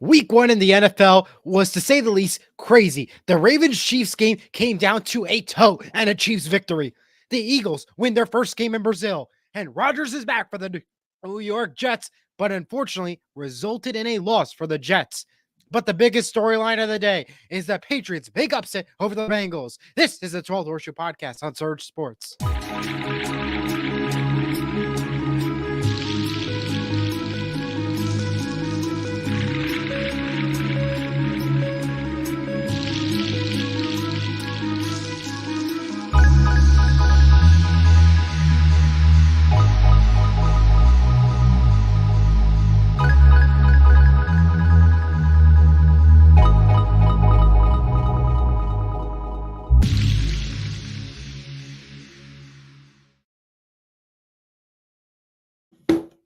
Week 1 in the NFL was, to say the least, crazy. The Ravens-Chiefs game came down to a toe and a Chiefs victory. The Eagles win their first game in Brazil, and Rodgers is back for the New York Jets, but unfortunately resulted in a loss for the Jets. But the biggest storyline of the day is the Patriots' big upset over the Bengals. This is the 12th Horseshoe Podcast on Surge Sports.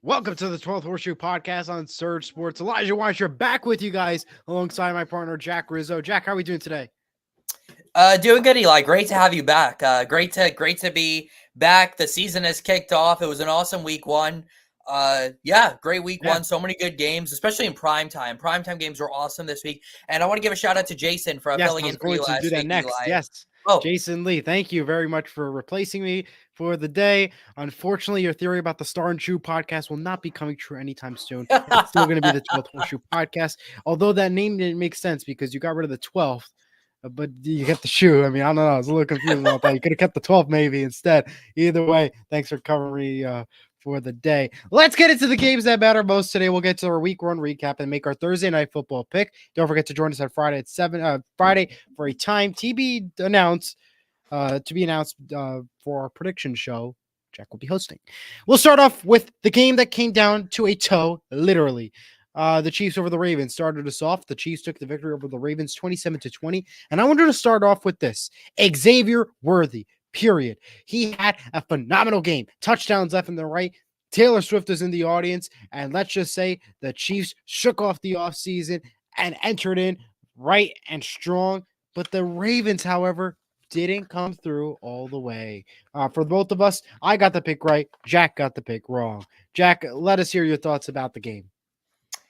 Welcome to the 12th Horseshoe Podcast on Surge Sports. Elijah Weisher back with you guys alongside my partner, Jack Rizzo. Jack, how are we doing today? Doing good, Eli. Great to have you back. Great to be back. The season has kicked off. It was an awesome week 1. Great week 1. So many good games, especially in prime time. Primetime games were awesome this week. And I want to give a shout out to Jason for filling in for you last week, next. Eli. Yes. Jason Lee, thank you very much for replacing me for the day. Unfortunately, your theory about the Star and Shoe podcast will not be coming true anytime soon. It's still going to be the 12th Horseshoe Podcast, although that name didn't make sense because you got rid of the 12th, but you kept the shoe. I mean, I don't know. I was a little confused about that. You could have kept the 12th maybe instead. Either way, thanks for covering me for the day. Let's get into the games that matter most today. We'll get to our week 1 recap and make our Thursday night football pick. Don't forget to join us on Friday at 7 Friday for a time to be announced for our prediction show. Jack will be hosting. We'll start off with the game that came down to a toe, literally. The Chiefs over the Ravens started us off. The Chiefs took the victory over the Ravens 27-20. And I wanted to start off with this. Xavier Worthy. Period. He had a phenomenal game. Touchdowns left and the right. Taylor Swift is in the audience. And let's just say the Chiefs shook off the offseason and entered in right and strong. But the Ravens, however, didn't come through all the way. For both of us, I got the pick right. Jack got the pick wrong. Jack, let us hear your thoughts about the game.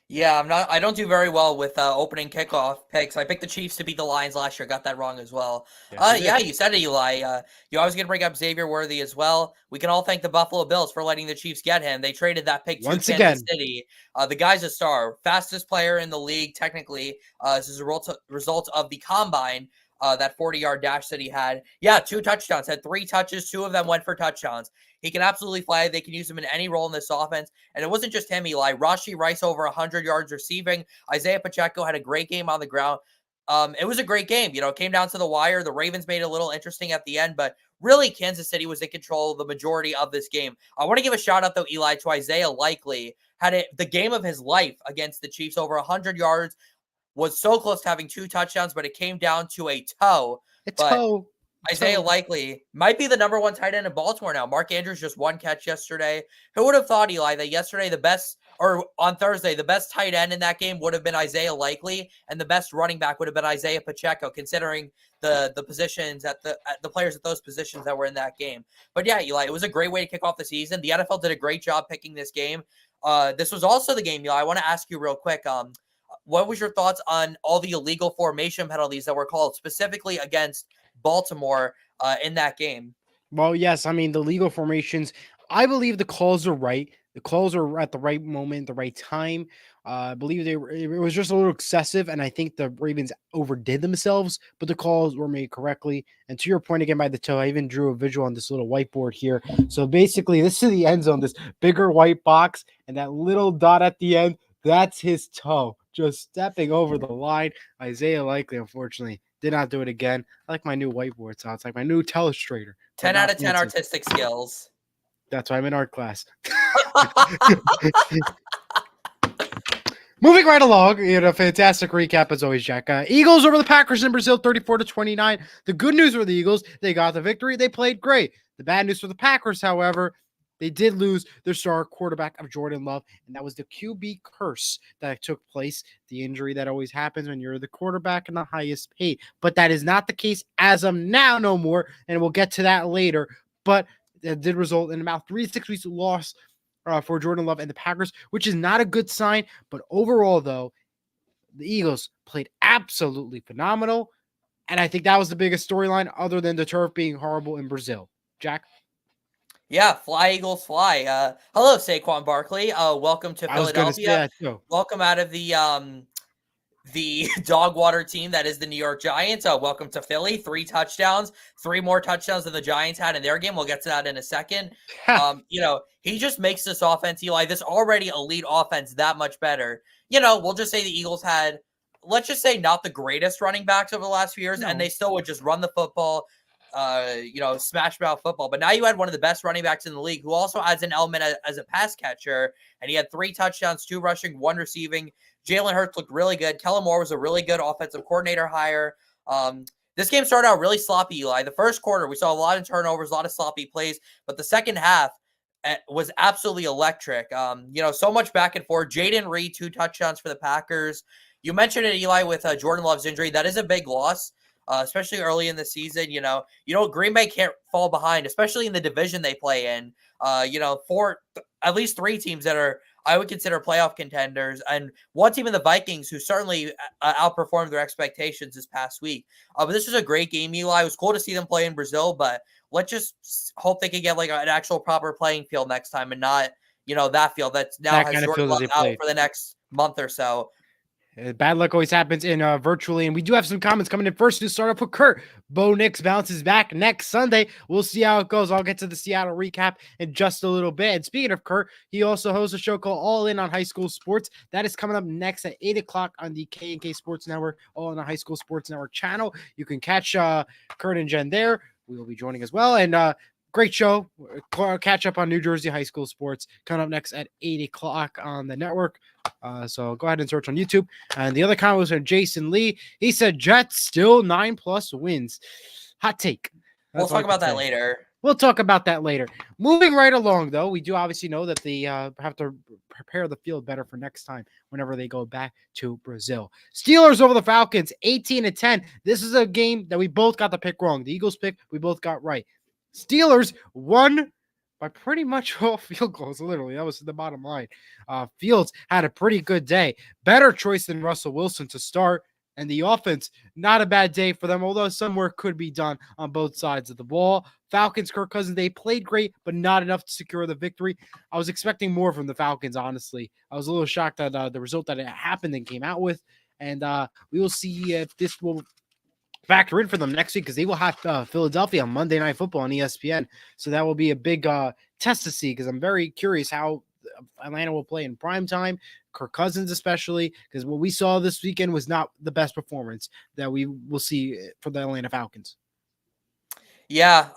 Yeah, I don't do very well with opening kickoff picks. I picked the Chiefs to beat the Lions last year. Got that wrong as well. You said it, Eli. You always going to bring up Xavier Worthy as well. We can all thank the Buffalo Bills for letting the Chiefs get him. They traded that pick to Kansas City. The guy's a star. Fastest player in the league, technically. This is a result of the combine. That 40-yard dash that he had. Yeah, 2 touchdowns. Had 3 touches. 2 of them went for touchdowns. He can absolutely fly. They can use him in any role in this offense. And it wasn't just him, Eli. Rashee Rice over 100 yards receiving. Isaiah Pacheco had a great game on the ground. It was a great game. You know, it came down to the wire. The Ravens made it a little interesting at the end, but really Kansas City was in control the majority of this game. I want to give a shout out, though, Eli, to Isaiah Likely. Had the game of his life against the Chiefs, over 100 yards. Was so close to having 2 touchdowns, but it came down to a toe. Isaiah Likely might be the number 1 tight end in Baltimore now. Mark Andrews just 1 catch yesterday. Who would have thought, Eli, that on Thursday, the best tight end in that game would have been Isaiah Likely, and the best running back would have been Isaiah Pacheco, considering the positions the players at those positions that were in that game. But yeah, Eli, it was a great way to kick off the season. The NFL did a great job picking this game. This was also the game, Eli. I want to ask you real quick. What was your thoughts on all the illegal formation penalties that were called specifically against Baltimore in that game? Well, yes. I mean, the legal formations, I believe the calls are right. The calls are at the right moment, the right time. I believe it was just a little excessive, and I think the Ravens overdid themselves, but the calls were made correctly. And to your point again by the toe, I even drew a visual on this little whiteboard here. So basically, this is the end zone, this bigger white box, and that little dot at the end, that's his toe. Just stepping over the line. Isaiah Likely, unfortunately, did not do it again. I like my new whiteboard, so it's like my new telestrator. 10 out of 10 artistic skills. That's why I'm in art class. Moving right along, fantastic recap as always, Jack. Eagles over the Packers in Brazil, 34-29. The good news for the Eagles, they got the victory. They played great. The bad news for the Packers, however, they did lose their star quarterback of Jordan Love, and that was the QB curse that took place, the injury that always happens when you're the quarterback and the highest paid. But that is not the case as of now no more, and we'll get to that later. But that did result in about 3 to 6 weeks loss for Jordan Love and the Packers, which is not a good sign. But overall, though, The Eagles played absolutely phenomenal. And I think that was the biggest storyline other than the turf being horrible in Brazil. Jack? Yeah, fly Eagles fly. Hello, Saquon Barkley. Welcome to I was going to say Philadelphia. that too. Welcome out of the dog water team that is the New York Giants. Welcome to Philly. 3 touchdowns, 3 more touchdowns than the Giants had in their game. We'll get to that in a second. He just makes this offense, Eli, this already elite offense that much better. We'll just say the Eagles had, let's just say, not the greatest running backs over the last few years, and they still would just run the football, smash mouth football. But now you had one of the best running backs in the league who also adds an element as a pass catcher, and he had 3 touchdowns, 2 rushing, 1 receiving. Jalen Hurts looked really good. Kellen Moore was a really good offensive coordinator hire. This game started out really sloppy, Eli. The first quarter, we saw a lot of turnovers, a lot of sloppy plays, but the second half was absolutely electric. So much back and forth. Jaden Reed, 2 touchdowns for the Packers. You mentioned it, Eli, with Jordan Love's injury. That is a big loss, especially early in the season. Green Bay can't fall behind, especially in the division they play in. For at least 3 teams that are, I would consider, playoff contenders, and one team in the Vikings who certainly outperformed their expectations this past week. But this was a great game, Eli. It was cool to see them play in Brazil, but let's just hope they can get like an actual proper playing field next time and not, that field that now That has kind of Jordan field that Love they out played. for the next month or so. Bad luck always happens in virtually, and we do have some comments coming in first. To start off with Kurt, Bo Nix bounces back next Sunday. We'll see how it goes. I'll get to the Seattle recap in just a little bit. And speaking of Kurt, he also hosts a show called All In on High School Sports. That is coming up next at 8 o'clock on the K&K Sports Network, All in the High School Sports Network channel. You can catch Kurt and Jen there. We will be joining as well. And great show. Catch up on New Jersey high school sports coming up next at 8 o'clock on the network. So go ahead and search on YouTube. And the other comment was from Jason Lee. He said Jets still 9+ wins. Hot take. We'll talk about that later. We'll talk about that later. Moving right along, though, we do obviously know that they have to prepare the field better for next time whenever they go back to Brazil. Steelers over the Falcons, 18-10. This is a game that we both got the pick wrong. The Eagles pick, we both got right. Steelers won by pretty much all field goals, literally. That was the bottom line. Fields had a pretty good day. Better choice than Russell Wilson to start. And the offense, not a bad day for them, although some work could be done on both sides of the ball. Falcons, Kirk Cousins, they played great, but not enough to secure the victory. I was expecting more from the Falcons, honestly. I was a little shocked at the result that it happened and came out with. And we will see if this will factor in for them next week, because they will have Philadelphia on Monday Night Football on ESPN. So that will be a big test to see, because I'm very curious how Atlanta will play in prime time, Kirk Cousins especially, because what we saw this weekend was not the best performance that we will see for the Atlanta Falcons. Yeah.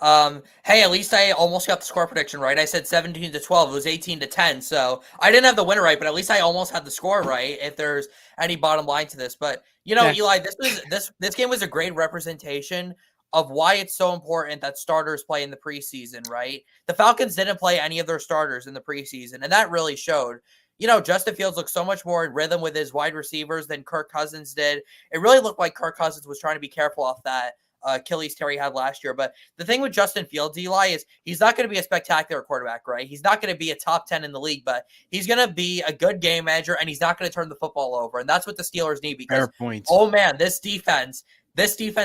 Hey, at least I almost got the score prediction right. I said 17-12. It was 18-10. So I didn't have the winner right, but at least I almost had the score right, if there's any bottom line to this. But Eli, this game was a great representation of why it's so important that starters play in the preseason, right? The Falcons didn't play any of their starters in the preseason, and that really showed. Justin Fields looked so much more in rhythm with his wide receivers than Kirk Cousins did. It really looked like Kirk Cousins was trying to be careful off that Achilles tear he had last year. But the thing with Justin Fields, Eli, is he's not going to be a spectacular quarterback, right? He's not going to be a top 10 in the league, but he's going to be a good game manager, and he's not going to turn the football over. And that's what the Steelers need, because, oh man, this defense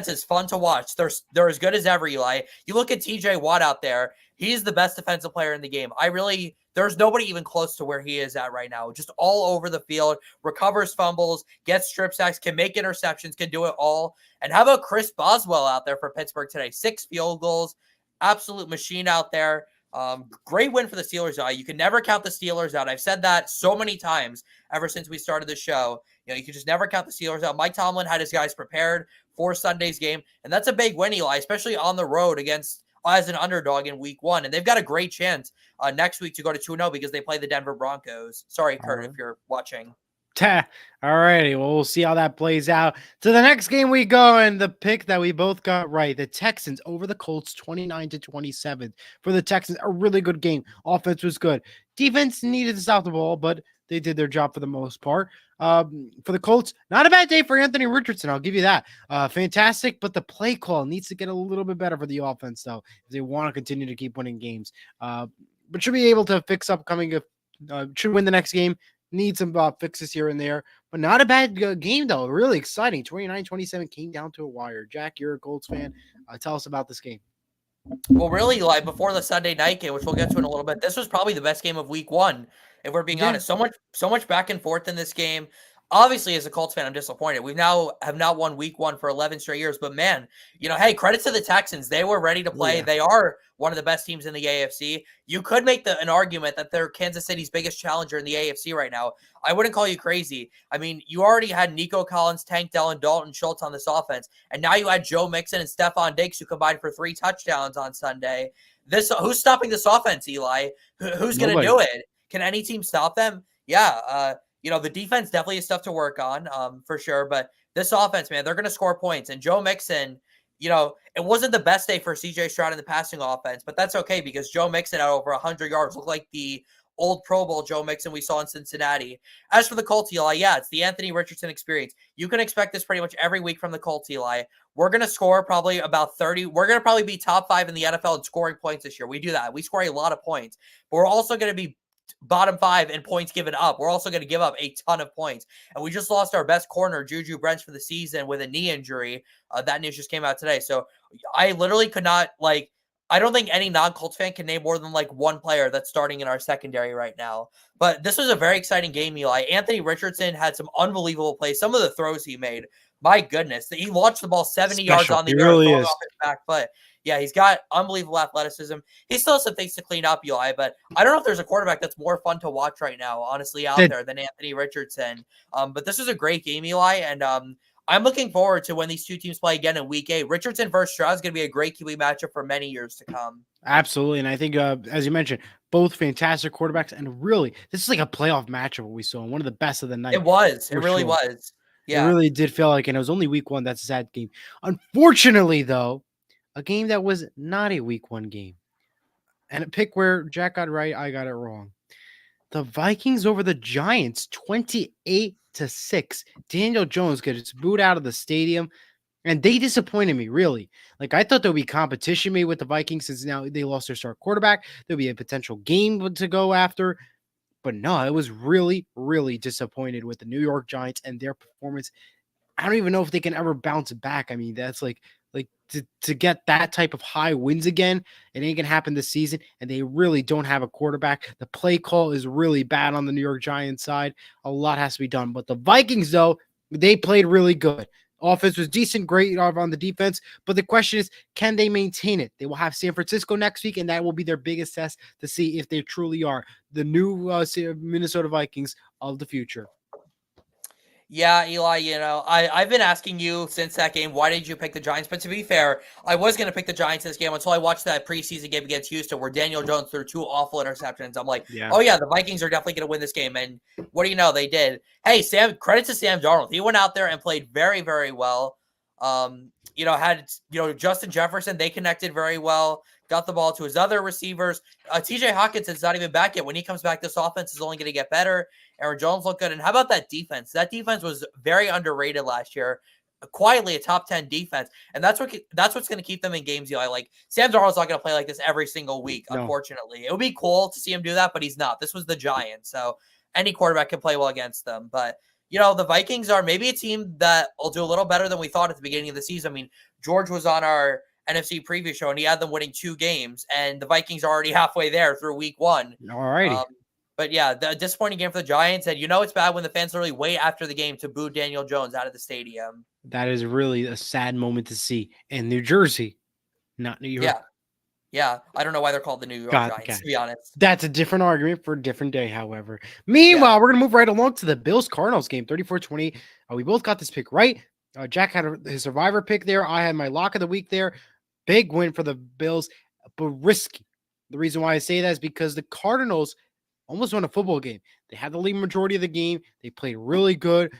is fun to watch. They're as good as ever, Eli. You look at TJ Watt out there. He's the best defensive player in the game. There's nobody even close to where he is at right now. Just all over the field, recovers fumbles, gets strip sacks, can make interceptions, can do it all. And how about Chris Boswell out there for Pittsburgh today? 6 field goals, absolute machine out there. Great win for the Steelers. You can never count the Steelers out. I've said that so many times ever since we started the show. You can just never count the Steelers out. Mike Tomlin had his guys prepared for Sunday's game, and that's a big win, Eli, especially on the road as an underdog in week 1. And they've got a great chance next week to go to 2-0 because they play the Denver Broncos. Sorry, Kurt, if you're watching. All righty. Well, we'll see how that plays out. To the next game we go, and the pick that we both got right, the Texans over the Colts, 29-27. For the Texans, a really good game. Offense was good. Defense needed to stop the ball, but they did their job for the most part. For the Colts, not a bad day for Anthony Richardson. I'll give you that. Fantastic, but the play call needs to get a little bit better for the offense, though, if they want to continue to keep winning games. But should be able to fix up should win the next game. Need some fixes here and there, but not a bad game, though. Really exciting. 29-27 came down to a wire. Jack, you're a Colts fan. Tell us about this game. Well, really, like before the Sunday night game, which we'll get to in a little bit, this was probably the best game of week one, if we're being Yeah. honest. So much back and forth in this game. Obviously, as a Colts fan, I'm disappointed. We now have not won week one for 11 straight years, but man, hey, credit to the Texans. They were ready to Oh, play. yeah. They are one of the best teams in the AFC. You could make an argument that they're Kansas City's biggest challenger in the AFC right now. I wouldn't call you crazy. I mean, you already had Nico Collins, Tank Dell, and Dalton Schultz on this offense, and now you had Joe Mixon and Stephon Diggs, who combined for 3 touchdowns on Sunday. Who's stopping this offense, Eli? Who's going to do it? Can any team stop them? Yeah, the defense definitely has stuff to work on, for sure. But this offense, man, they're going to score points. And Joe Mixon, it wasn't the best day for C.J. Stroud in the passing offense, but that's okay because Joe Mixon had over 100 yards, looked like the old Pro Bowl Joe Mixon we saw in Cincinnati. As for the Colts, Eli, yeah, it's the Anthony Richardson experience. You can expect this pretty much every week from the Colts, Eli. We're going to score probably about 30. We're going to probably be top 5 in the NFL in scoring points this year. We do that. We score a lot of points, but we're also going to be bottom 5 in points given up. We're also going to give up a ton of points. And we just lost our best corner, Juju Brents, for the season with a knee injury. That news just came out today. So I literally could not, I don't think any non-Colts fan can name more than one player that's starting in our secondary right now. But this was a very exciting game, Eli. Anthony Richardson had some unbelievable plays. Some of the throws he made, my goodness. He launched the ball 70 yards on the He air, really throwing is. off his back foot. Yeah, he's got unbelievable athleticism. He still has some things to clean up, Eli, but I don't know if there's a quarterback that's more fun to watch right now, honestly, out there than Anthony Richardson. But this was a great game, Eli, and I'm looking forward to when these two teams play again in Week 8. Richardson versus Stroud is going to be a great QB matchup for many years to come. Absolutely, and I think, as you mentioned, both fantastic quarterbacks, and really, this is like a playoff matchup we saw, and one of the best of the night. It was. It really was. Yeah. It really did feel like, and it was only week one. That's a sad game. Unfortunately, though, a game that was not a week one game, and a pick where Jack got right, I got it wrong. The Vikings over the Giants, 28-6. Daniel Jones gets booed out of the stadium, and they disappointed me, really. I thought there would be competition made with the Vikings since now they lost their star quarterback. There'll be a potential game to go after. But no, I was really, really disappointed with the New York Giants and their performance. I don't even know if they can ever bounce back. I mean, that's like to get that type of high wins again, it ain't gonna happen this season. And they really don't have a quarterback. The play call is really bad on the New York Giants side. A lot has to be done. But the Vikings, though, they played really good. Offense was decent, great on the defense. But the question is, can they maintain it? They will have San Francisco next week, and that will be their biggest test to see if they truly are the new Minnesota Vikings of the future. Yeah, Eli, I've been asking you since that game, why did you pick the Giants? But to be fair, I was going to pick the Giants in this game until I watched that preseason game against Houston where Daniel Jones threw 2 awful interceptions. I'm like, oh yeah, the Vikings are definitely going to win this game. And what do you know? They did. Hey, credit to Sam Darnold. He went out there and played very, very well. Had Justin Jefferson, they connected very well, got the ball to his other receivers. TJ Hawkinson's not even back yet. When he comes back, this offense is only going to get better. Aaron Jones looked good. And how about that defense? That defense was very underrated last year. Quietly a top 10 defense. And that's what's going to keep them in games, Eli. Sam Darnold's not going to play like this every single week, unfortunately. It would be cool to see him do that, but he's not. This was the Giants. So any quarterback can play well against them. But the Vikings are maybe a team that will do a little better than we thought at the beginning of the season. I mean, George was on our NFC preview show, and he had them winning 2 games, and the Vikings are already halfway there through week 1. All righty. But yeah, the disappointing game for the Giants, and it's bad when the fans literally wait after the game to boo Daniel Jones out of the stadium. That is really a sad moment to see in New Jersey, not New York. Yeah. I don't know why they're called the New York Giants, to be honest. That's a different argument for a different day, however. Meanwhile, we're going to move right along to the Bills-Cardinals game, 34-20. We both got this pick right. Jack had his survivor pick there. I had my lock of the week there. Big win for the Bills, but risky. The reason why I say that is because the Cardinals almost won a football game. They had the lead majority of the game. They played really good,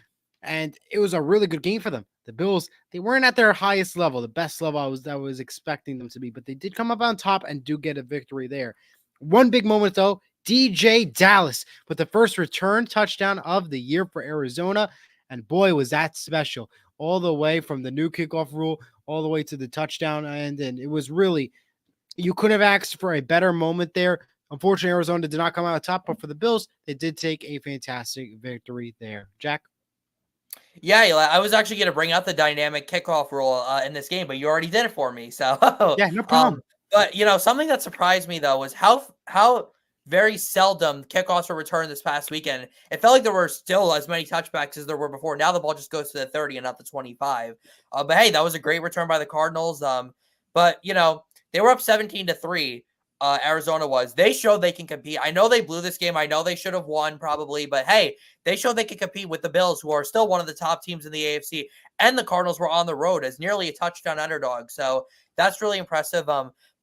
and it was a really good game for them. The Bills, they weren't at their highest level, the best level I was expecting them to be, but they did come up on top and do get a victory there. One big moment, though, DJ Dallas with the first return touchdown of the year for Arizona, and boy, was that special. All the way from the new kickoff rule, all the way to the touchdown, and it was really, you couldn't have asked for a better moment there. Unfortunately, Arizona did not come out on top, but for the Bills, they did take a fantastic victory there. Jack? Yeah, Eli, I was actually going to bring up the dynamic kickoff rule in this game, but you already did it for me. So, Yeah, no problem. but something that surprised me though was how very seldom kickoffs were returned this past weekend. It felt like there were still as many touchbacks as there were before. Now the ball just goes to the 30 and not the 25. But hey, that was a great return by the Cardinals. But they were up 17-3. Arizona was. They showed they can compete. I know they blew this game. I know they should have won probably, but hey, they showed they can compete with the Bills, who are still one of the top teams in the AFC, and the Cardinals were on the road as nearly a touchdown underdog. So that's really impressive.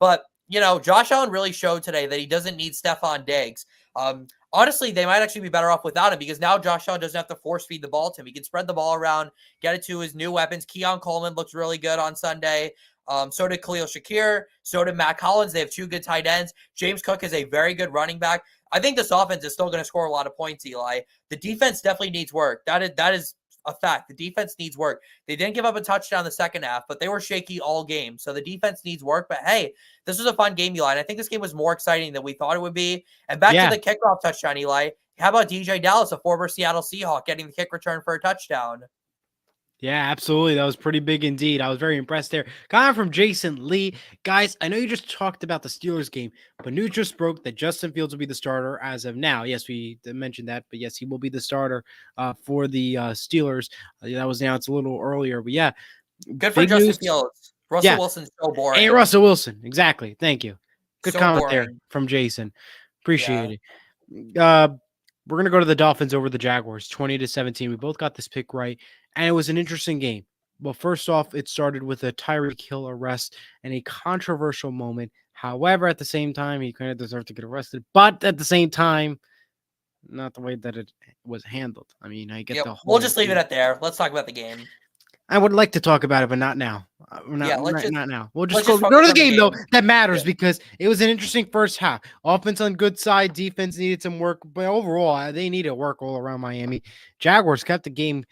But Josh Allen really showed today that he doesn't need Stephon Diggs. Honestly, they might actually be better off without him because now Josh Allen doesn't have to force feed the ball to him. He can spread the ball around, get it to his new weapons. Keon Coleman looks really good on Sunday. So did Khalil Shakir. So did Matt Collins. They have two good tight ends. James Cook is a very good running back. I think this offense is still going to score a lot of points, Eli. The defense definitely needs work. That is a fact. The defense needs work. They didn't give up a touchdown in the second half, but they were shaky all game. So the defense needs work. But hey, this was a fun game, Eli. And I think this game was more exciting than we thought it would be. And back to the kickoff touchdown, Eli. How about DJ Dallas, a former Seattle Seahawk, getting the kick return for a touchdown? Yeah, absolutely. That was pretty big indeed. I was very impressed there. Comment from Jason Lee. Guys, I know you just talked about the Steelers game, but news just broke that Justin Fields will be the starter as of now. Yes, we mentioned that, but yes, he will be the starter for the Steelers. That was announced a little earlier, but yeah. Good for Justin Fields. Russell Wilson's so boring. Hey, Russell Wilson. Exactly. Thank you. Good So comment boring. there from Jason. Appreciate it. We're going to go to the Dolphins over the Jaguars, 20-17. We both got this pick right, and it was an interesting game. Well, first off, it started with a Tyreek Hill arrest and a controversial moment. However, at the same time, he kind of deserved to get arrested, but at the same time, not the way that it was handled. I mean, I get the whole... We'll just leave it at there. Let's talk about the game. I would like to talk about it, but not now. Not now. We'll just go to the game, though. That matters because it was an interesting first half. Offense on good side, defense needed some work, but overall, they needed work all around Miami. Jaguars kept the game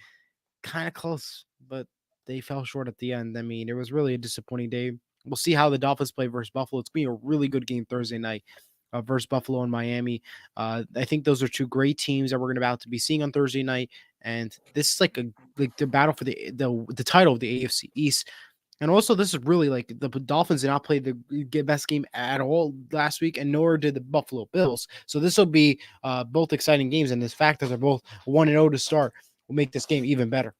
kind of close, but they fell short at the end. I mean, it was really a disappointing day. We'll see how the Dolphins play versus Buffalo. It's going to be a really good game Thursday night versus Buffalo and Miami. I think those are two great teams that we're about to be seeing on Thursday night. And this is like the battle for the title of the AFC East. And also, this is really like the Dolphins did not play the best game at all last week, and nor did the Buffalo Bills. So this will be both exciting games, and this fact that they're both 1-0 to start will make this game even better.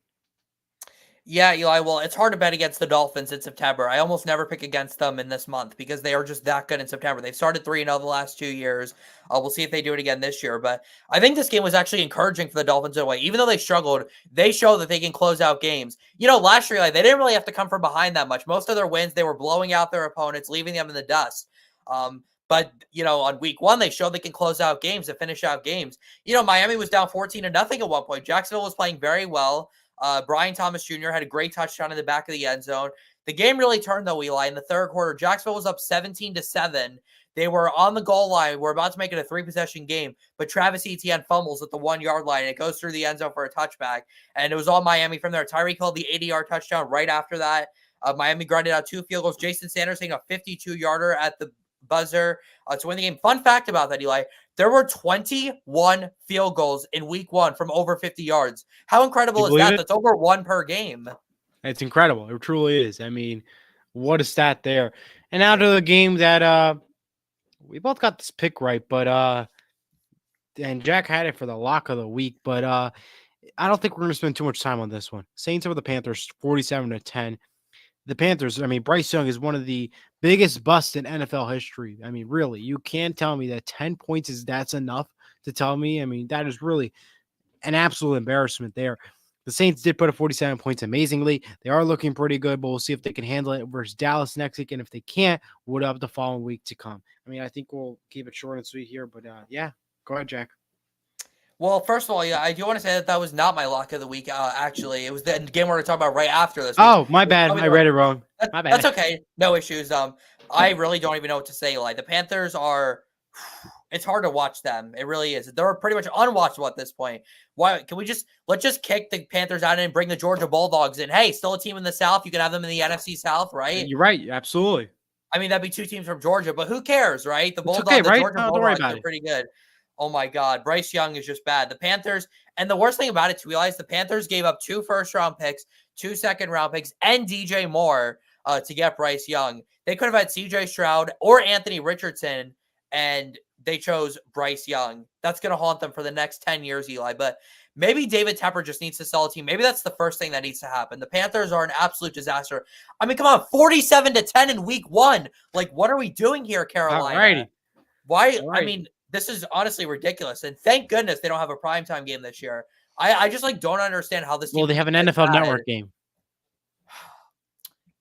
Yeah, Eli, well, it's hard to bet against the Dolphins in September. I almost never pick against them in this month because they are just that good in September. They've started 3-0 the last 2 years. We'll see if they do it again this year. But I think this game was actually encouraging for the Dolphins in a way. Even though they struggled, they show that they can close out games. Last year, they didn't really have to come from behind that much. Most of their wins, they were blowing out their opponents, leaving them in the dust. But on week one, they showed they can close out games and finish out games. Miami was down 14-0 at one point. Jacksonville was playing very well. Brian Thomas Jr. had a great touchdown in the back of the end zone. The game really turned, though, Eli. In the third quarter, Jacksonville was up 17-7. They were on the goal line. We're about to make it a 3-possession game, but Travis Etienne fumbles at the 1-yard line, and it goes through the end zone for a touchback. And it was all Miami from there. Tyreek Hill, the 80-yard touchdown right after that. Miami grinded out 2 field goals. Jason Sanders hitting a 52-yarder at the buzzer to win the game. Fun fact about that, Eli. There were 21 field goals in week one from over 50 yards. How incredible is that? That's over 1 per game. It's incredible. It truly is. I mean, what a stat there. And out of the game that we both got this pick right, but and Jack had it for the lock of the week, but I don't think we're going to spend too much time on this one. Saints over the Panthers, 47-10. The Panthers, I mean, Bryce Young is one of the biggest busts in NFL history. I mean, really, you can't tell me that 10 points that's enough to tell me. I mean, that is really an absolute embarrassment there. The Saints did put up 47 points amazingly. They are looking pretty good, but we'll see if they can handle it versus Dallas next week. And if they can't, we'll have the following week to come. I mean, I think we'll keep it short and sweet here, but yeah, go ahead, Jack. Well, first of all, yeah, I do want to say that was not my lock of the week, actually. It was the game we're going to talk about right after this. Oh, my bad. I read it wrong. My bad. That's okay. No issues. I really don't even know what to say. Like, the Panthers are... It's hard to watch them. It really is. They're pretty much unwatchable at this point. Why can we let's just kick the Panthers out and bring the Georgia Bulldogs in? Hey, still a team in the South. You can have them in the NFC South, right? You're right. Absolutely. I mean, that'd be 2 teams from Georgia, but who cares, right? It's okay, The right? Georgia No, don't worry Bulldogs about are it. pretty good. Oh my God, Bryce Young is just bad. The Panthers, and the worst thing about it, to realize the Panthers gave up 2 first-round picks, 2 second-round picks, and DJ Moore to get Bryce Young. They could have had CJ Stroud or Anthony Richardson, and they chose Bryce Young. That's going to haunt them for the next 10 years, Eli. But maybe David Tepper just needs to sell a team. Maybe that's the first thing that needs to happen. The Panthers are an absolute disaster. I mean, come on, 47-10 in week 1. Like, what are we doing here, Carolina? Alrighty. Why? I Alright. mean, this is honestly ridiculous. And thank goodness they don't have a primetime game this year. I just like don't understand how this team Well, they can have be an this NFL bad. Network game.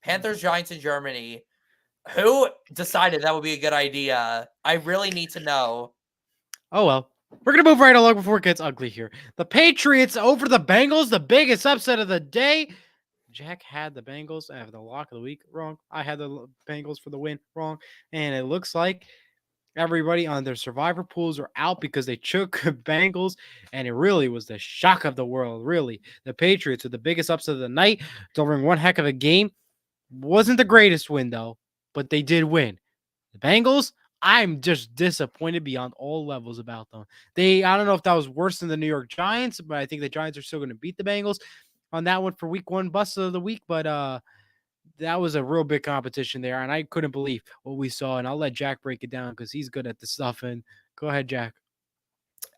Panthers, Giants in Germany. Who decided that would be a good idea? I really need to know. Oh, well. We're going to move right along before it gets ugly here. The Patriots over the Bengals, the biggest upset of the day. Jack had the Bengals. I have the lock of the week wrong. I had the Bengals for the win wrong. And it looks like everybody on their survivor pools are out because they took Bengals. And it really was the shock of the world. Really. The Patriots are the biggest upset of the night, delivering one heck of a game. Wasn't the greatest win, though, but they did win. The Bengals, I'm just disappointed beyond all levels about them. I don't know if that was worse than the New York Giants, but I think the Giants are still going to beat the Bengals on that one for week 1 bust of the week. But that was a real big competition there, and I couldn't believe what we saw. And I'll let Jack break it down because he's good at this stuff. And go ahead, Jack.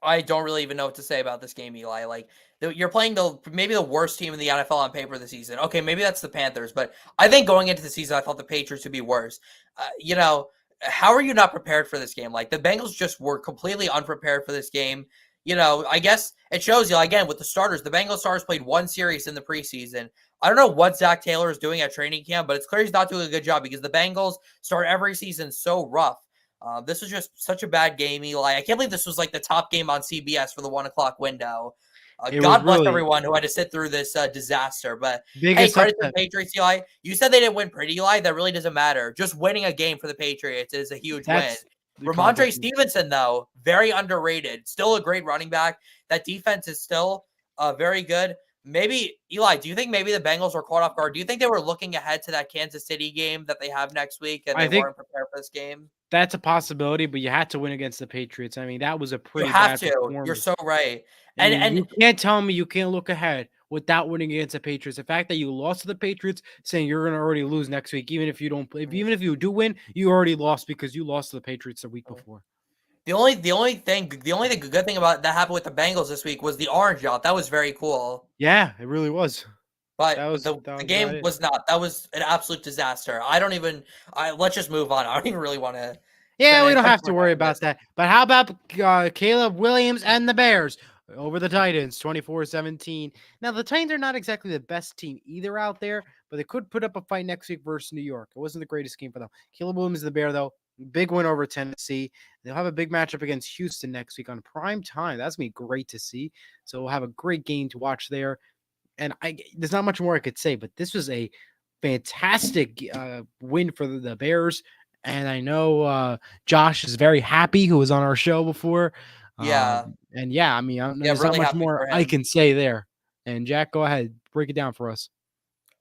I don't really even know what to say about this game, Eli. Like you're playing maybe the worst team in the NFL on paper this season. Okay, maybe that's the Panthers, but I think going into the season, I thought the Patriots would be worse. How are you not prepared for this game? Like the Bengals just were completely unprepared for this game. I guess it shows you again with the starters. The Bengals starters played 1 series in the preseason. I don't know what Zach Taylor is doing at training camp, but it's clear he's not doing a good job because the Bengals start every season so rough. This was just such a bad game, Eli. I can't believe this was like the top game on CBS for the 1 o'clock window. God bless everyone who had to sit through this disaster. But hey, credit to the Patriots, Eli. You said they didn't win pretty, Eli. That really doesn't matter. Just winning a game for the Patriots is a huge win. Ramondre Stevenson, though, very underrated. Still a great running back. That defense is still very good. Maybe, Eli, do you think maybe the Bengals were caught off guard? Do you think they were looking ahead to that Kansas City game that they have next week and they weren't prepared for this game? That's a possibility, but you had to win against the Patriots. I mean, that was a pretty bad performance. You're so right. And you can't tell me you can't look ahead without winning against the Patriots. The fact that you lost to the Patriots, saying you're going to already lose next week, even if you don't, even if you do win, you already lost because you lost to the Patriots the week before. The only good thing about that happened with the Bengals this week was the orange out. That was very cool. Yeah, it really was. But the game was not. That was an absolute disaster. Let's just move on. I don't even really want to. Yeah, we don't have to worry about that. But how about Caleb Williams and the Bears over the Titans, 24-17. Now, the Titans are not exactly the best team either out there, but they could put up a fight next week versus New York. It wasn't the greatest game for them. Caleb Williams is the Bear, though. Big win over Tennessee. They'll have a big matchup against Houston next week on prime time. That's going to be great to see. So we'll have a great game to watch there. And there's not much more I could say, but this was a fantastic win for the Bears. And I know Josh is very happy, who was on our show before. Yeah. I mean, there's not much more I can say there. And Jack, go ahead. Break it down for us.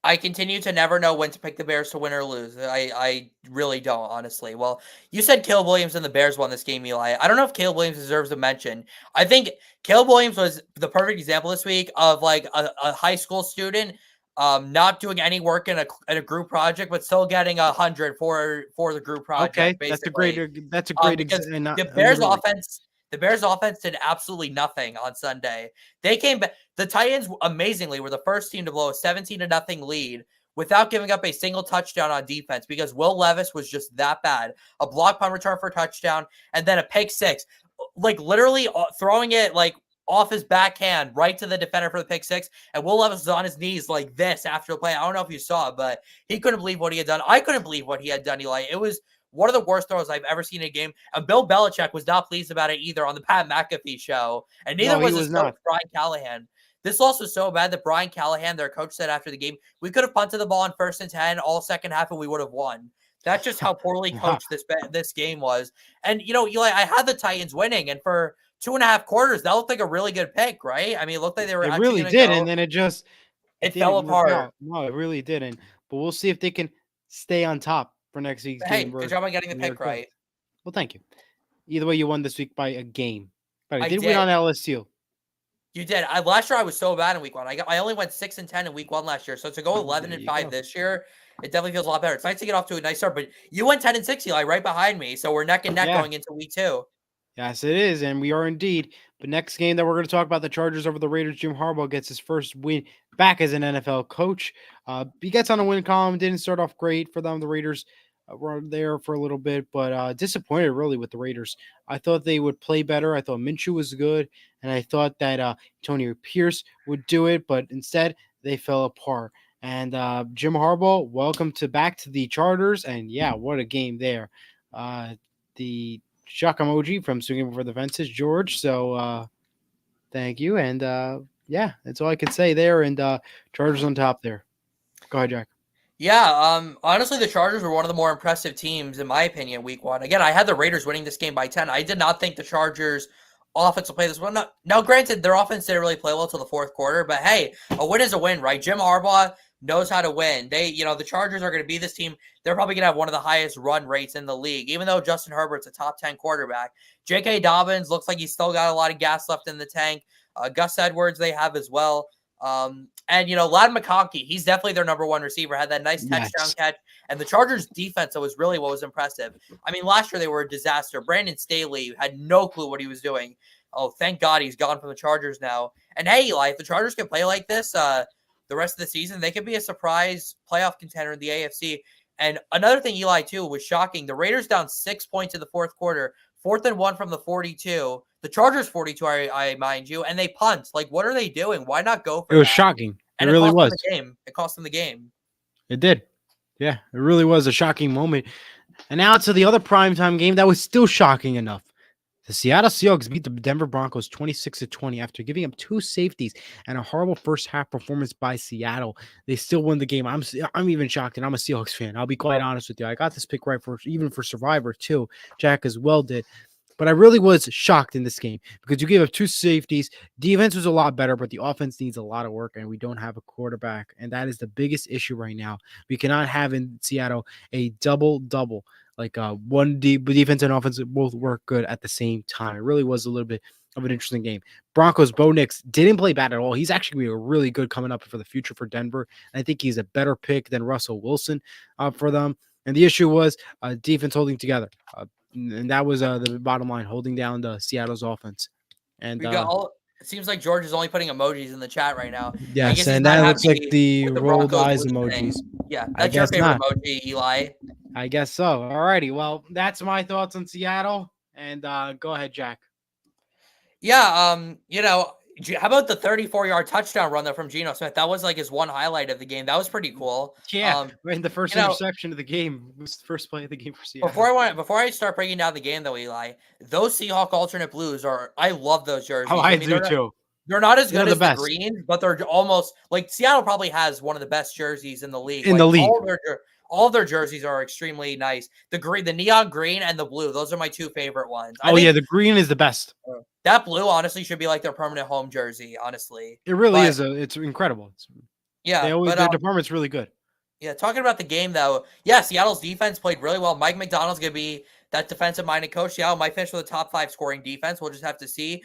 I continue to never know when to pick the Bears to win or lose. I really don't, honestly. Well, you said Caleb Williams and the Bears won this game, Eli. I don't know if Caleb Williams deserves a mention. I think Caleb Williams was the perfect example this week of like a high school student not doing any work in a group project, but still getting 100 for the group project. Okay, basically. that's a great example. The Bears offense did absolutely nothing on Sunday. They came back. The Titans, amazingly, were the first team to blow a 17-0 lead without giving up a single touchdown on defense because Will Levis was just that bad. A block punt return for a touchdown and then a pick six. Like literally throwing it like off his backhand right to the defender for the pick six. And Will Levis was on his knees like this after the play. I don't know if you saw it, but he couldn't believe what he had done. I couldn't believe what he had done, Eli. It was one of the worst throws I've ever seen in a game. And Bill Belichick was not pleased about it either on the Pat McAfee show. And neither was his coach, Brian Callahan. This loss was so bad that Brian Callahan, their coach, said after the game, we could have punted the ball on 1st and 10 all second half and we would have won. That's just how poorly coached this game was. And, Eli, I had the Titans winning. And for 2.5 quarters, that looked like a really good pick, right? I mean, it looked like they were actually really did. And then it fell apart. No, it really didn't. But we'll see if they can stay on top for next week's game Hey, good versus job on getting the New York pick right. Jets. Well, thank you. Either way, you won this week by a game. But I I did win did. on LSU. You did. Last year I was so bad in week one. I only went 6-10 in week one last year. So to go There 11-5 you this year, it definitely feels a lot better. It's nice to get off to a nice start, but you went 10-6, Eli, right behind me. So we're neck and neck go. going into week two. Yes, it is, and we are indeed. But next game that we're going to talk about, the Chargers over the Raiders. Jim Harbaugh gets his first win back as an NFL coach. He gets on a win column. Didn't start off great for them. The Raiders were there for a little bit, but disappointed really with the Raiders. I thought they would play better. I thought Minshew was good, and I thought that Antonio Pierce would do it, but instead they fell apart. And Jim Harbaugh, welcome back to the Chargers. And yeah, what a game there. The shock emoji from Swinging for the Fences, George. So thank you. And yeah, that's all I can say there. And Chargers on top there. Go ahead, Jack. Yeah, honestly, the Chargers were one of the more impressive teams, in my opinion, week one. Again, I had the Raiders winning this game by 10. I did not think the Chargers offense will play this well. Now, granted, their offense didn't really play well till the fourth quarter, but hey, a win is a win, right? Jim Harbaugh knows how to win. The Chargers are going to be this team. They're probably going to have one of the highest run rates in the league, even though Justin Herbert's a top 10 quarterback. J.K. Dobbins looks like he's still got a lot of gas left in the tank. Gus Edwards they have as well. Lad McConkey, he's definitely their number one receiver, had that nice touchdown catch. And the Chargers defense, that was really what was impressive. I mean, last year they were a disaster. Brandon Staley had no clue what he was doing. Oh, thank God he's gone from the Chargers now. And hey, Eli, if the Chargers can play like this the rest of the season, they could be a surprise playoff contender in the AFC. And another thing, Eli, too, was shocking. The Raiders down 6 points in the fourth quarter, 4th and 1 from the 42. The Chargers 42, I mind you, and they punt. Like, what are they doing? Why not go for It was that? shocking. It And it really cost them was. the game. It cost them the game. It did. Yeah, it really was a shocking moment. And now to the other primetime game that was still shocking enough. The Seattle Seahawks beat the Denver Broncos 26-20 after giving up 2 safeties and a horrible first half performance by Seattle. They still won the game. I'm even shocked, and I'm a Seahawks fan. I'll be quite honest with you. I got this pick right even for Survivor too. Jack as well did. But I really was shocked in this game because you gave up 2 safeties. Defense was a lot better, but the offense needs a lot of work, and we don't have a quarterback. And that is the biggest issue right now. We cannot have in Seattle a double-double. Like one defense and offense both work good at the same time. It really was a little bit of an interesting game. Broncos, Bo Nix didn't play bad at all. He's actually a really good coming up for the future for Denver. And I think he's a better pick than Russell Wilson for them. And the issue was defense holding together. And that was the bottom line, holding down the Seattle's offense. And We got all. It seems like George is only putting emojis in the chat right now. I yes, guess he's and not that looks like happy the with the rolled Broncos eyes losing. emojis. Yeah, I that's your guess favorite not. emoji, Eli. I guess so. All righty. Well, that's my thoughts on Seattle. And go ahead, Jack. Yeah, how about the 34-yard touchdown run there from Geno Smith? That was like his one highlight of the game. That was pretty cool. Yeah, in the first interception of the game was the first play of the game for Seattle. Before I start breaking down the game, though, Eli, those Seahawk alternate blues I love those jerseys. Oh, I do too. They're not as good as the best. greens, but they're almost like Seattle probably has one of the best jerseys in the league. All of their jerseys are extremely nice. The neon green and the blue, those are my 2 favorite ones. I think the green is the best. That blue honestly should be like their permanent home jersey, honestly. It really is. It's incredible. Their department's really good. Yeah, talking about the game, though, yeah, Seattle's defense played really well. Mike McDonald's going to be that defensive-minded coach. Seattle might finish with a top 5 scoring defense. We'll just have to see.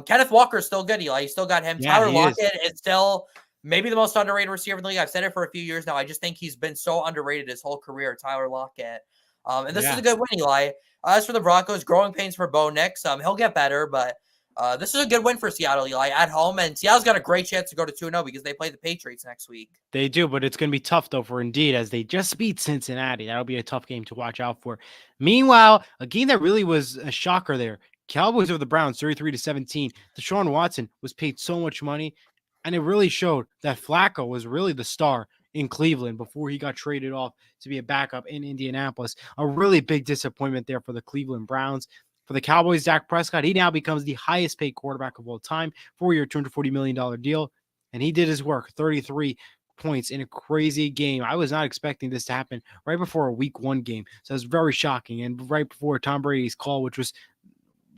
Kenneth Walker is still good, Eli. You still got him. Yeah, Tyler Lockett is still maybe the most underrated receiver in the league. I've said it for a few years now. I just think he's been so underrated his whole career, Tyler Lockett. And this is a good win, Eli. As for the Broncos, growing pains for Bo Nix. He'll get better, but this is a good win for Seattle, Eli, at home. And Seattle's got a great chance to go to 2-0 because they play the Patriots next week. They do, but it's going to be tough, though, for Indeed, as they just beat Cincinnati. That'll be a tough game to watch out for. Meanwhile, a game that really was a shocker there. Cowboys over the Browns, 33-17. Deshaun Watson was paid so much money, and it really showed that Flacco was really the star in Cleveland before he got traded off to be a backup in Indianapolis. A really big disappointment there for the Cleveland Browns. For the Cowboys, Dak Prescott, he now becomes the highest paid quarterback of all time, 4-year, $240 million deal. And he did his work, 33 points in a crazy game. I was not expecting this to happen right before a week 1 game. So it was very shocking. And right before Tom Brady's call, which was,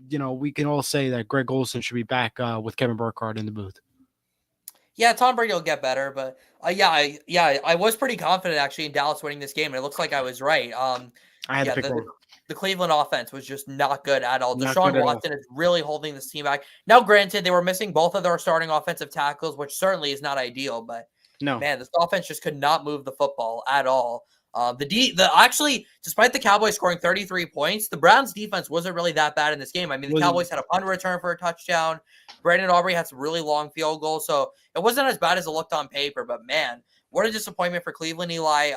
we can all say that Greg Olsen should be back with Kevin Burkhardt in the booth. Yeah, Tom Brady will get better, but I was pretty confident actually in Dallas winning this game, and it looks like I was right. I had to Yeah, pick wrong. the Cleveland offense was just not good at all. Not Deshaun good at all. Watson is really holding this team back. Now, granted, they were missing both of their starting offensive tackles, which certainly is not ideal, but No. man, this offense just could not move the football at all. Actually, despite the Cowboys scoring 33 points, the Browns defense wasn't really that bad in this game. I mean, the Was Cowboys had a punt return for a touchdown. Brandon Aubrey had some really long field goals, so it wasn't as bad as it looked on paper. But man, what a disappointment for Cleveland, Eli.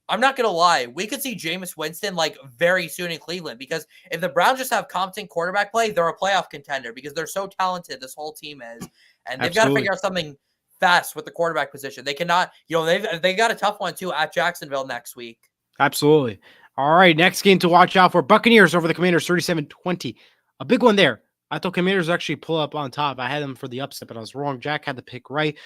I'm not gonna lie, we could see Jameis Winston like very soon in Cleveland because if the Browns just have competent quarterback play, they're a playoff contender because they're so talented. This whole team is, and they've got to absolutely. figure out something fast with the quarterback position. They cannot, they got a tough one too at Jacksonville next week. Absolutely. All right, next game to watch out for: Buccaneers over the Commanders 37-20. A big one there. I thought Commanders actually pull up on top. I had them for the upset, but I was wrong. Jack had the pick right.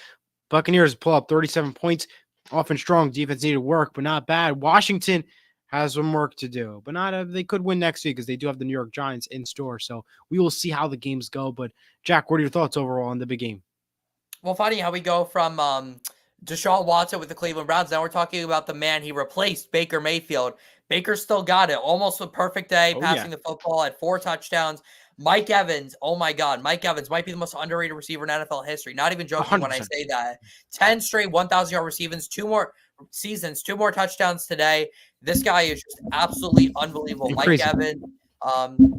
Buccaneers pull up 37 points. Often strong. Defense needed work, but not bad. Washington has some work to do, but not. They could win next week because they do have the New York Giants in store. So we will see how the games go. But Jack, what are your thoughts overall on the big game? Well, funny how we go from Deshaun Watson with the Cleveland Browns. Now we're talking about the man he replaced, Baker Mayfield. Baker still got it. Almost a perfect day Oh yeah, passing the football at 4 touchdowns. Mike Evans, oh my God, Mike Evans might be the most underrated receiver in NFL history. Not even joking when I 100%. say that. 10 straight 1,000-yard receivings, 2 more seasons, 2 more touchdowns today. This guy is just absolutely unbelievable. And Mike crazy. Evans.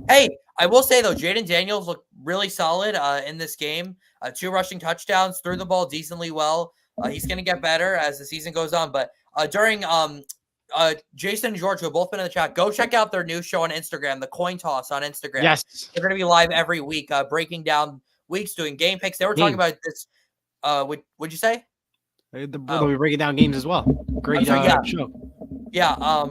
Hey, I will say though, Jaden Daniels looked really solid in this game. 2 rushing touchdowns, threw the ball decently well. He's going to get better as the season goes on. But during Jason and George, who have both been in the chat, go check out their new show on Instagram, the Coin Toss on Instagram. Yes. They're going to be live every week, breaking down weeks, doing game picks. They were talking Games. about this. What'd you say? They'll be breaking down games as well. Great sorry, show. Yeah.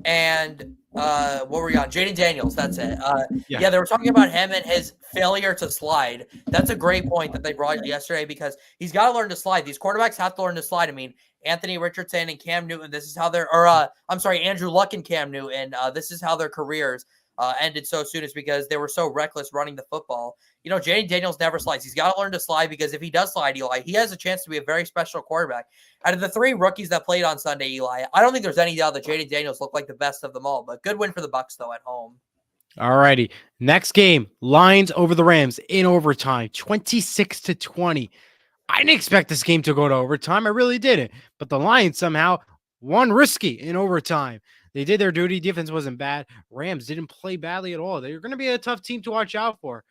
And what were we on? Jaden Daniels. That's it. Yeah. They were talking about him and his failure to slide. That's a great point that they brought yesterday because he's got to learn to slide. These quarterbacks have to learn to slide. I mean, Anthony Richardson and Cam Newton. This is how Andrew Luck and Cam Newton. This is how their careers ended so soon. Is because they were so reckless running the football. Jaden Daniels never slides. He's got to learn to slide because if he does slide, Eli, he has a chance to be a very special quarterback. Out of the 3 rookies that played on Sunday, Eli, I don't think there's any doubt that Jaden Daniels looked like the best of them all. But good win for the Bucs though at home. All righty. Next game: Lions over the Rams in overtime, 26-20. I didn't expect this game to go to overtime. I really didn't. But the Lions somehow won risky in overtime. They did their duty. Defense wasn't bad. Rams didn't play badly at all. They're going to be a tough team to watch out for.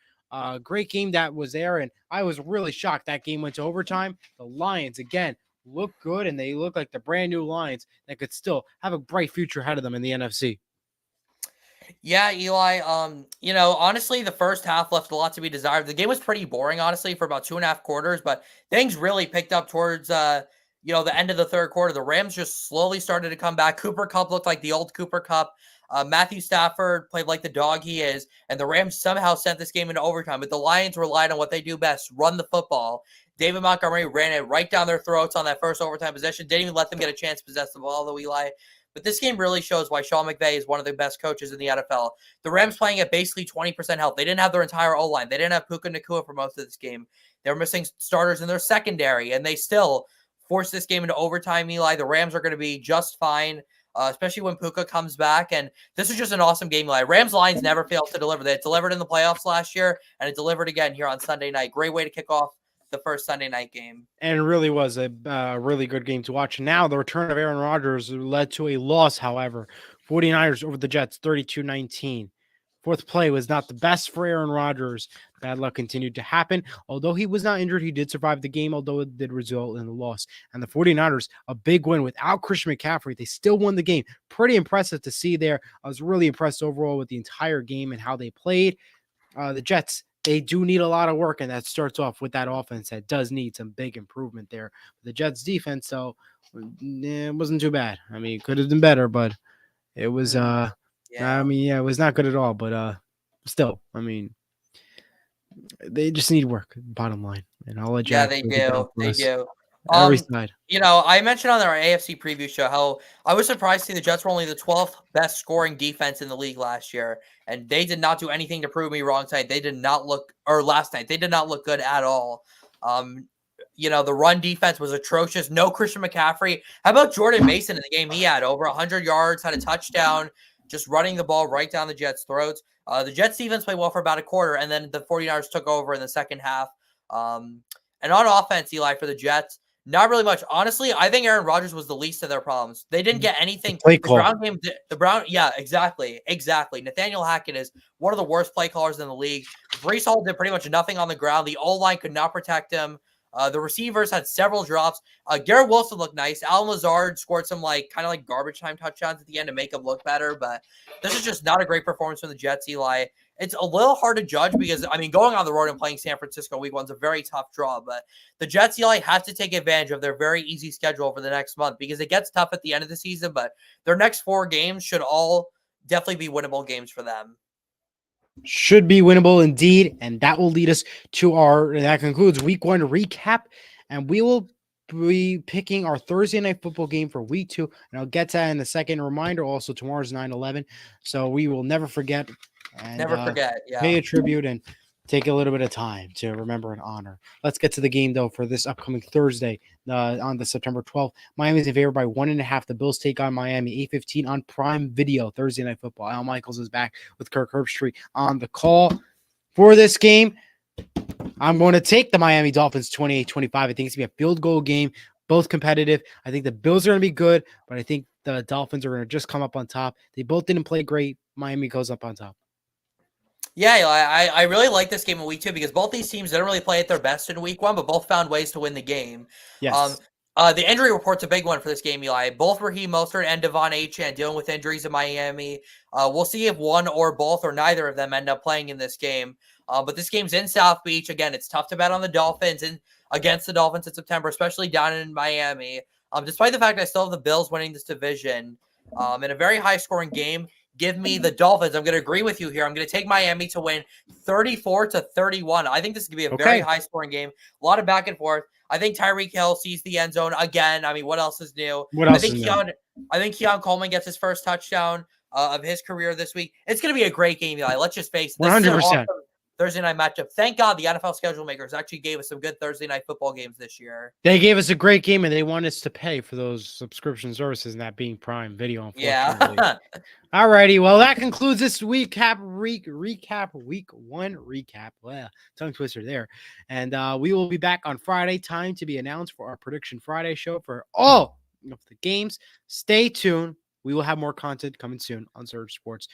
Great game that was there, and I was really shocked that game went to overtime. The Lions, again, look good, and they look like the brand new Lions that could still have a bright future ahead of them in the NFC. Yeah, Eli. Honestly, the first half left a lot to be desired. The game was pretty boring, honestly, for about 2.5 quarters, but things really picked up towards the end of the third quarter. The Rams just slowly started to come back. Cooper Kupp looked like the old Cooper Kupp. Matthew Stafford played like the dog he is, and the Rams somehow sent this game into overtime. But the Lions relied on what they do best: run the football. David Montgomery ran it right down their throats on that first overtime possession. Didn't even let them get a chance to possess the ball, though, Eli. But this game really shows why Sean McVay is one of the best coaches in the NFL. The Rams playing at basically 20% health. They didn't have their entire O-line. They didn't have Puka Nacua for most of this game. They were missing starters in their secondary, and they still forced this game into overtime, Eli. The Rams are going to be just fine, especially when Puka comes back. And this is just an awesome game, Eli. Rams lines never failed to deliver. They delivered in the playoffs last year, and it delivered again here on Sunday night. Great way to kick off the first Sunday night game. And it really was a really good game to watch. Now, the return of Aaron Rodgers led to a loss, however. 49ers over the Jets, 32-19. Fourth play was not the best for Aaron Rodgers. Bad luck continued to happen. Although he was not injured, he did survive the game, although it did result in a loss. And the 49ers, a big win without Christian McCaffrey. They still won the game. Pretty impressive to see there. I was really impressed overall with the entire game and how they played. The Jets, they do need a lot of work, and that starts off with that offense that does need some big improvement there. The Jets defense, so it wasn't too bad. I mean, it could have been better, but it was it was not good at all. But still, I mean, they just need work, bottom line. And I'll let Jack. They do. They do. Every side. I mentioned on our AFC preview show how I was surprised to see the Jets were only the 12th best scoring defense in the league last year, and they did not do anything to prove me wrong tonight. Last night. They did not look good at all. the run defense was atrocious. No Christian McCaffrey. How about Jordan Mason in the game? He had over 100 yards, had a touchdown, just running the ball right down the Jets' throats. The Jets defense played well for about a quarter, and then the 49ers took over in the second half. And on offense, Eli, for the Jets, not really much. Honestly, I think Aaron Rodgers was the least of their problems. They didn't get anything. Play The call. Brown game, yeah, exactly. Nathaniel Hackett is one of the worst play callers in the league. Brees Hall did pretty much nothing on the ground. The O-line could not protect him. The receivers had several drops. Garrett Wilson looked nice. Alan Lazard scored some kind of garbage time touchdowns at the end to make him look better. But this is just not a great performance from the Jets, Eli. It's a little hard to judge because, going on the road and playing San Francisco week 1 is a very tough draw. But the Jets, Eli, have to take advantage of their very easy schedule for the next month because it gets tough at the end of the season. But their next 4 games should all definitely be winnable games for them. Should be winnable indeed. And that will lead us to that concludes week 1 recap. And we will be picking our Thursday night football game for week 2. And I'll get to that in a second. Reminder also, tomorrow's 9/11. So we will never forget. And, never forget. Yeah. Pay a tribute and take a little bit of time to remember and honor. Let's get to the game, though, for this upcoming Thursday on the September 12th. Miami is in favor by 1.5. The Bills take on Miami, 8:15 on Prime Video, Thursday Night Football. Al Michaels is back with Kirk Herbstreit on the call for this game. I'm going to take the Miami Dolphins 28-25. I think it's going to be a field goal game, both competitive. I think the Bills are going to be good, but I think the Dolphins are going to just come up on top. They both didn't play great. Miami goes up on top. Yeah, I really like this game in week 2 because both these teams didn't really play at their best in week 1, but both found ways to win the game. Yes. The injury report's a big one for this game, Eli. Both Raheem Mostert and Devon Achane dealing with injuries in Miami. We'll see if one or both or neither of them end up playing in this game. But this game's in South Beach. Again, it's tough to bet on the Dolphins and against the Dolphins in September, especially down in Miami. Despite the fact I still have the Bills winning this division in a very high-scoring game, give me the Dolphins. I'm going to agree with you here. I'm going to take Miami to win 34-31. I think this is going to be a very high-scoring game. A lot of back and forth. I think Tyreek Hill sees the end zone again. What else is new? I think Keon Coleman gets his first touchdown of his career this week. It's going to be a great game, Eli. Let's just face it. This 100%. Is an awesome Thursday night matchup. Thank God the NFL schedule makers actually gave us some good Thursday night football games this year. They gave us a great game, and they want us to pay for those subscription services, and that being Prime Video. Yeah. All righty. Well, that concludes this recap week 1 recap. Well, tongue twister there. And we will be back on Friday. Time to be announced for our Prediction Friday show for all of the games. Stay tuned. We will have more content coming soon on Surge Sports.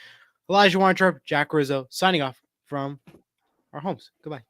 Elijah Weintraub, Jack Rizzo, signing off from our homes. Goodbye.